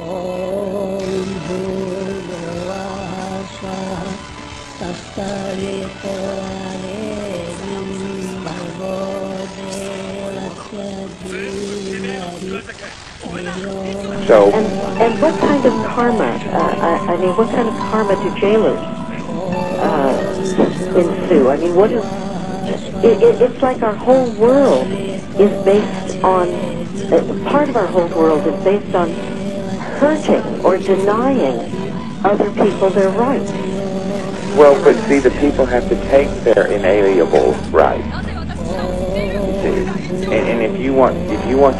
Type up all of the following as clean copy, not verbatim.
Om Bhurvuvah Swaha Tassaviturnam Bhargo Devasya Dhimari So, And what kind of karma, I mean, what kind of karma do jailers ensue? I mean, what is, it's like our whole world is based on, part of our whole world is based on hurting or denying other people their rights. well, but see, the people have to take their inalienable rights. And if you want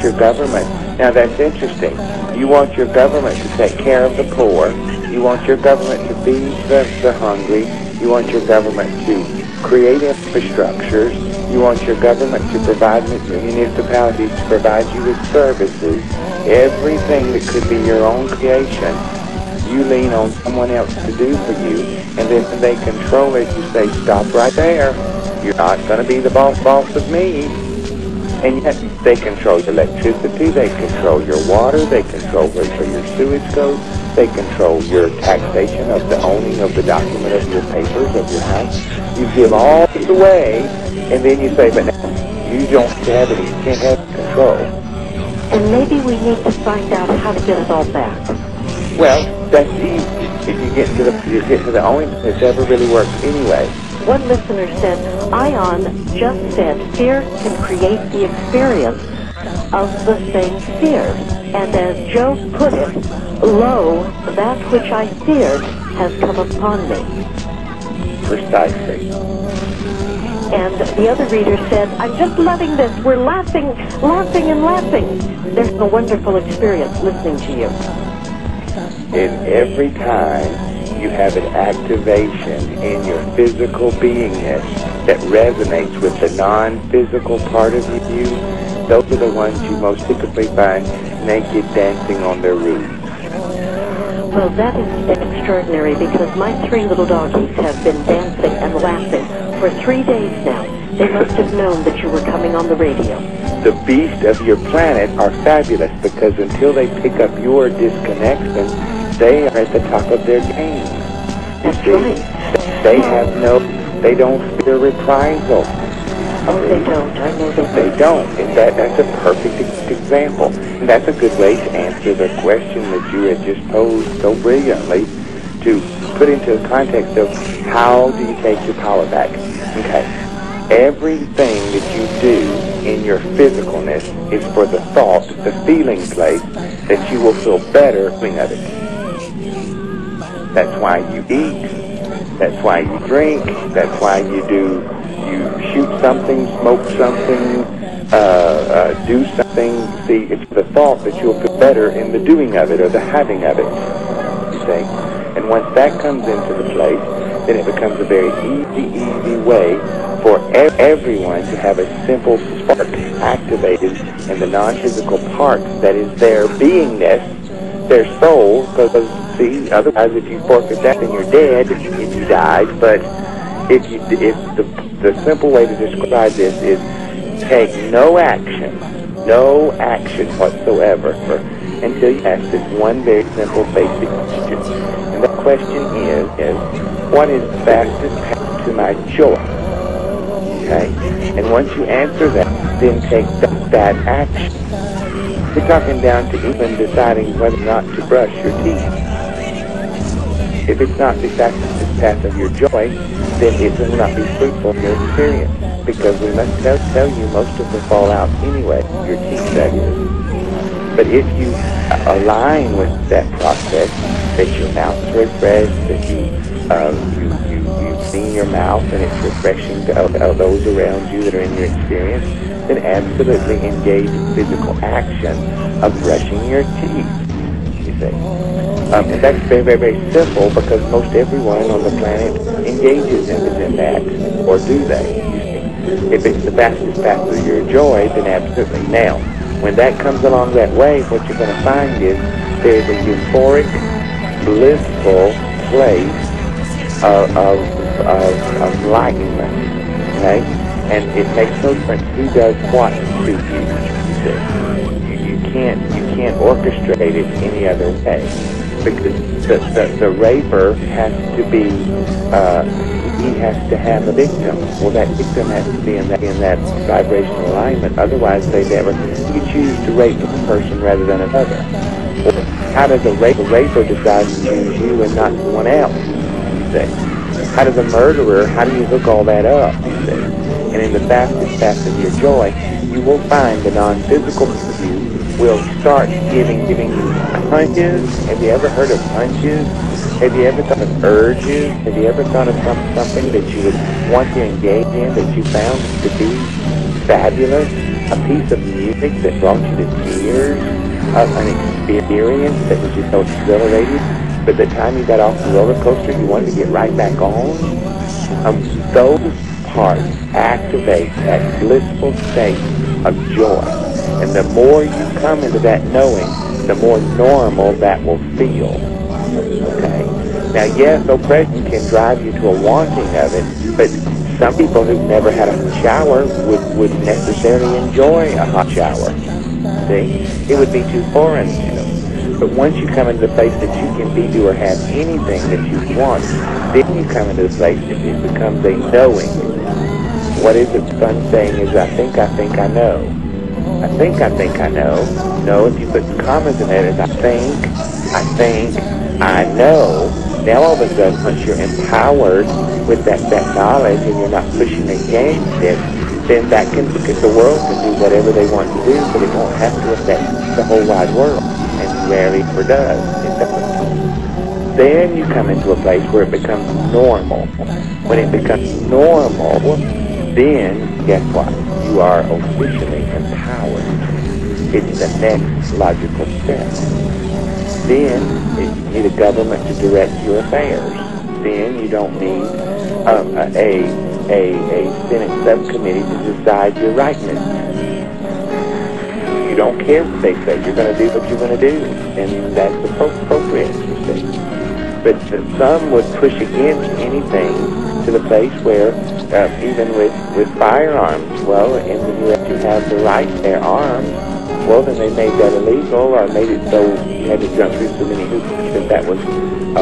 your government, now that's interesting. You want your government to take care of the poor. You want your government to feed the hungry. You want your government to create infrastructures. You want your government to provide municipalities to provide you with services. Everything that could be your own creation, you lean on someone else to do for you. And then when they control it, you say, stop right there. You're not going to be the boss of me. And yet they control your electricity, they control your water, they control where your sewage goes, they control your taxation of the owning of the document of your papers, of your house. You give all this away, and then you say, but now you don't have any, you can't have control. And maybe we need to find out how to get it all back. Well, that's easy. If you get to the only that's ever really worked anyway. One listener said, iON just said fear can create the experience of the same fears. And as Joe put it, lo, that which I feared has come upon me. Precisely. And the other reader said, I'm just loving this. We're laughing and laughing. There's a wonderful experience listening to you. And every time you have an activation in your physical beingness that resonates with the non-physical part of you, those are the ones you most typically find naked dancing on their roofs. Well, that is extraordinary because my 3 little doggies have been dancing and laughing for 3 days now. They must have known that you were coming on the radio. The beasts of your planet are fabulous because until they pick up your disconnection, they are at the top of their game. That's right. They don't fear reprisal. Oh, they don't. I know they don't. They don't. And that's a perfect example. And that's a good way to answer the question that you had just posed so brilliantly, to put into the context of how do you take your power back. Okay. Everything that you do in your physicalness is for the thought, the feeling place, that you will feel better doing of it. That's why you eat. That's why you drink. That's why you shoot something, smoke something, do something. See, it's the thought that you'll feel better in the doing of it or the having of it. You see? And once that comes into the place, then it becomes a very easy way for everyone to have a simple spark activated in the non-physical part that is their beingness, their soul, because see, otherwise if you forfeit that then you're dead if you died. But if the simple way to describe this is take no action whatsoever until you ask this one very simple basic question. And that question is what is the fastest path to my joy? Okay? And once you answer that, then take that action. We're talking down to even deciding whether or not to brush your teeth. If it's not the fastest path of your joy, then it will not be fruitful in your experience. Because we must tell you most of the fallout anyway, your teeth, that is. But if you align with that process, that your mouth is refreshed, that you clean your mouth and it's refreshing to those around you that are in your experience, then absolutely engage in physical action of brushing your teeth, you see. And that's very, very, very simple because most everyone on the planet engages in that, or do they? You see. If it's the fastest path to your joy, then absolutely. Now, when that comes along that way, what you're going to find is there's a euphoric, blissful place of enlightenment, okay? And it makes no difference who does what to you. You can't can't orchestrate it any other way, because the raper has to be, he has to have a victim. Well, that victim has to be in that vibrational alignment. Otherwise, they never. You choose to rape one person rather than another. Or how does a raper decide to choose you and not someone else? You say. How does a murderer? How do you hook all that up? You say. And in the fastest path of your joy, you will find the non-physical you will start giving you punches. Have you ever heard of punches? Have you ever thought of urges? Have you ever thought of something that you would want to engage in that you found to be fabulous? A piece of music that brought you to tears? An experience that was just so exhilarating? But the time you got off the roller coaster, you wanted to get right back on? Those parts activate that blissful state of joy. And the more you come into that knowing, the more normal that will feel. Okay? Now, yes, oppression can drive you to a wanting of it, but some people who've never had a shower would necessarily enjoy a hot shower. See? It would be too foreign to them. But once you come into the place that you can be, do, or have anything that you want, then you come into the place that it becomes a knowing. What is it fun saying is, I think I know. I think I know. No, if you put commas in it, it's I think, I know. Now all of a sudden, once you're empowered with that knowledge and you're not pushing against it, then that can, because the world can do whatever they want to do, but it won't have to affect the whole wide world. And rarely ever does. It doesn't. Then you come into a place where it becomes normal. When it becomes normal, then guess what? You are officially empowered. It's the next logical step. Then you need a government to direct your affairs. Then you don't need a Senate subcommittee to decide your rightness. You don't care what they say. You're going to do what you're going to do, and that's appropriate, you see. But some would push against anything to the place where, even with firearms, well, in the U.S. you have the right to bear arms. Well, then they made that illegal, or made it so you had to jump through so many hoops that was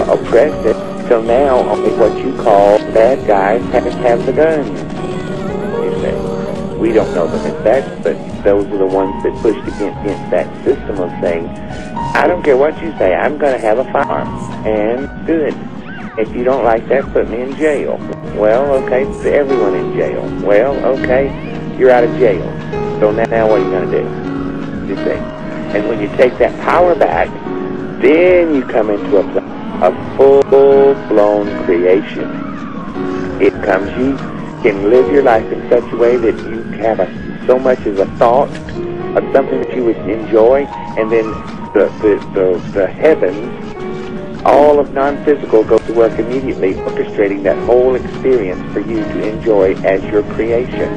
oppressive. So now only what you call bad guys have the guns, you see. We don't know them as that, but those are the ones that pushed against that system of saying, I don't care what you say, I'm going to have a firearm. And good. If you don't like that, put me in jail. Well, okay, put everyone in jail. Well, okay, you're out of jail. So now what are you going to do? You see? And when you take that power back, then you come into a full-blown creation. It comes, you can live your life in such a way that you have so much as a thought of something that you would enjoy, and then the heavens, all of non-physical, go to work immediately, orchestrating that whole experience for you to enjoy as your creation.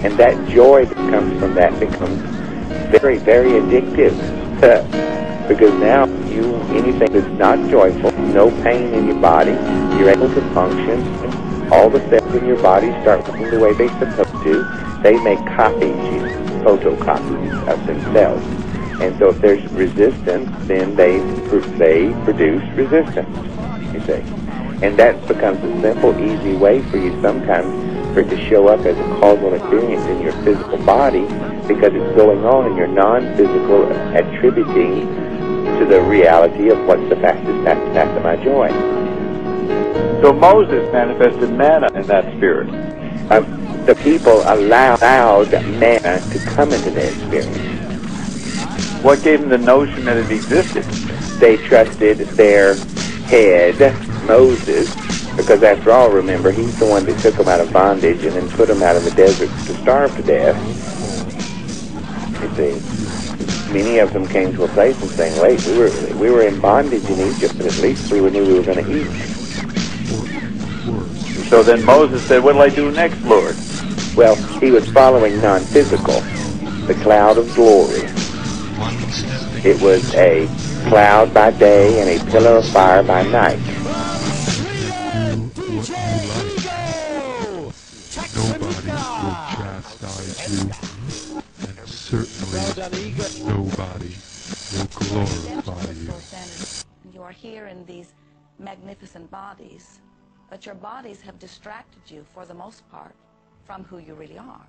And that joy that comes from that becomes very, very addictive, because now anything that's not joyful, no pain in your body, you're able to function. All the cells in your body start working the way they're supposed to. They make copies, photocopies of themselves. And so if there's resistance, then they produce resistance, you see. And that becomes a simple, easy way for you sometimes for it to show up as a causal experience in your physical body, because it's going on and you're non-physical, attributing to the reality of what's the fastest path of my joy. So Moses manifested manna in that spirit. The people allowed manna to come into their experience. What gave them the notion that it existed? They trusted their head, Moses, because after all, remember, he's the one that took them out of bondage and then put them out in the desert to starve to death. You see, many of them came to a place and saying, wait, we were in bondage in Egypt, but at least we knew we were going to eat. So then Moses said, what will I do next, Lord? Well, he was following non-physical, the cloud of glory. It was a cloud by day and a pillar of fire by night. Nobody will chastise you, and certainly nobody will glorify you. You are here in these magnificent bodies, but your bodies have distracted you, for the most part, from who you really are.